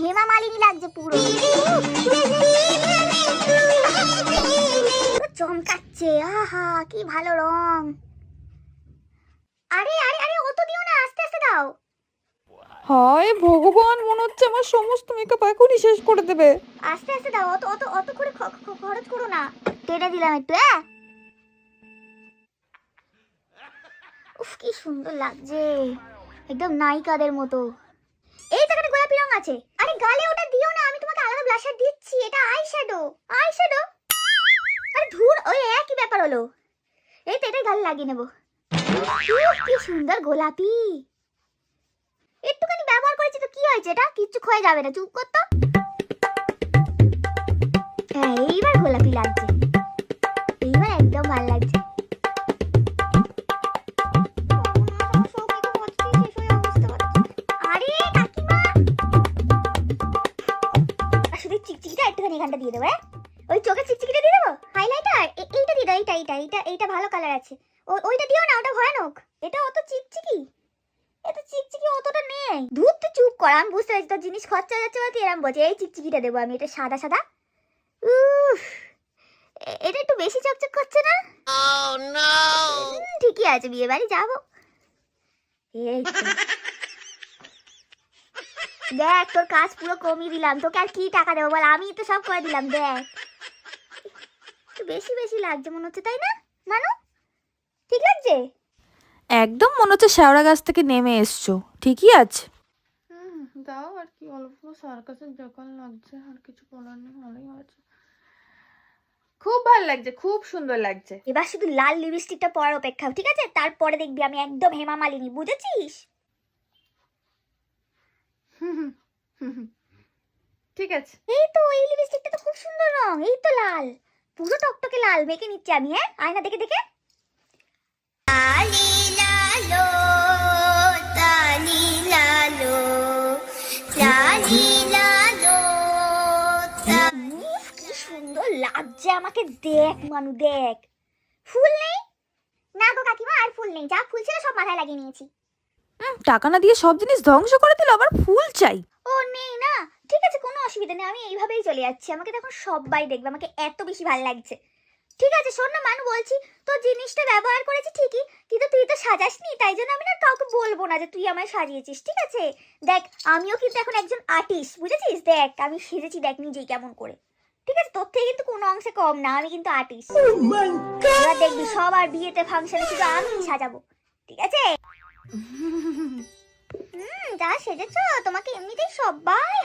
হেমা মালিনী লাগছে পুরো চমকাচ্ছে। আহা কি ভালো রং। আরে আরে আরে অত দিও না, আস্তে আস্তে দাও। হায় ভগবান, মনে হচ্ছে আমার সমস্ত মেকআপ এখনই শেষ করে দেবে। আস্তে আস্তে দাও, অত অত অত করে খরচ করো না। টেনে দিলাম একটু। উফ কি সুন্দর লাগছে, একদম নায়িকাদের মতো। এই জায়গাটা গোলাপি রং আছে। আরে গালে ওটা দিও না, আমি তোমাকে আলাদা ব্লাশার দিচ্ছি, এটা আইশ্যাডো। আইশ্যাডো আরে ধুর, ওই একই ব্যাপার হলো। এই তো এটাই গালে লাগিয়ে নেবো। কি সুন্দর গোলাপি। একটুখানি ব্যবহার করেছি তো কি হয়েছে, এটা কিচ্ছু ক্ষয়ে যাবে না, চুপ কর তো। হ্যাঁ এইবার গোলাপি লাগছে, এইবার একদম ভালো লাগছে। আরে কাকিমা শুধু চিকচিকিটা একটুখানি এখানটা দিয়ে দেবো। ওই চোখের চিকচিকিটা দিয়ে দেবো। হাইলাইটার এইটা দিয়ে দাও, এইটা ভালো কালার আছে। ওইটা দিও না, ওটা ভয়ানক। এটা অত চিকচিকি, এত চিকচিকি অতটা নেই। দুধ তো চুপ কর, আমি বুঝতে পারছি তোর জিনিস খরচা যাচ্ছে বলতে এরম বলছে। এই চিকচিকিটা দেবো আমি, এটা সাদা সাদা। উফ এটা একটু বেশি চকচক করছে না? ঠিকই আছে, বিয়ে বাড়ি যাবো। এই দেখ তোর কাজ পুরো কমিয়ে দিলাম, তোকে আর কি টাকা দেবো বল, আমি তো সব করে দিলাম। দেখ একটু বেশি বেশি লাগছে মনে হচ্ছে, তাই না মানু? ঠিক লাগছে? একদম মনে হচ্ছে শেওড়া গাছ থেকে নেমে এসছো। ঠিকই আছে। দাও আর কি, অল্প সার্কাসের যখন লাগছে, আর কিছু বলার নেই, ভালোই হয়েছে। খুব ভালো লাগছে, খুব সুন্দর লাগছে। এবার শুধু লাল লিপস্টিকটা পরার অপেক্ষা, ঠিক আছে? তারপরে দেখবি আমি একদম হেমা মালিনী, বুঝেছিস? ঠিক আছে। এই তো এই লিপস্টিকটা তো খুব সুন্দর রং, এই তো লাল, পুরো টকটকে লাল মেখে নিচ্ছি আমি। হ্যাঁ আয়না দেখে দেখে। লালি লালো লালি লালো লালি লালো। উফ কি সুন্দর লাগছে আমাকে, দেখ মানু দেখ। ফুল নেই না গো কাকিমা, আর ফুল নেই, যা ফুল ছিল সব মাথায় লাগিয়ে নিয়েছি। টাকা না দিয়ে সব জিনিস ধ্বংস করে দিল, আবার ফুল চাই। ও নেই না, ঠিক আছে কোনো অসুবিধা নেই, আমি এইভাবেই চলে যাচ্ছি। আমাকে দেখুন সবাই দেখবে, আমাকে এত বেশি ভালো লাগছে। ঠিক আছে শোন না মানু, বলছি তোর জিনিসটা ব্যবহার করেছি ঠিকই, কিন্তু তুই তো সাজাসনি, তাই জন্য আমি না কাউকে বলবো না যে তুই আমায় সাজিয়েছিস, ঠিক আছে? দেখ আমিও কিন্তু এখন একজন আর্টিস্ট, বুঝেছিস? দেখ আমি সেজেছি, দেখ নিজেই কেমন করে। ঠিক আছে তোর থেকে কিন্তু কোনো অংশে কম না, আমি কিন্তু আর্টিস্ট। এবার দেখবি সবার বিয়েতে ফাংশনে শুধু আমি সাজাবো, ঠিক আছে? যা সেজেছো তোমাকে এমনিতেই সবাই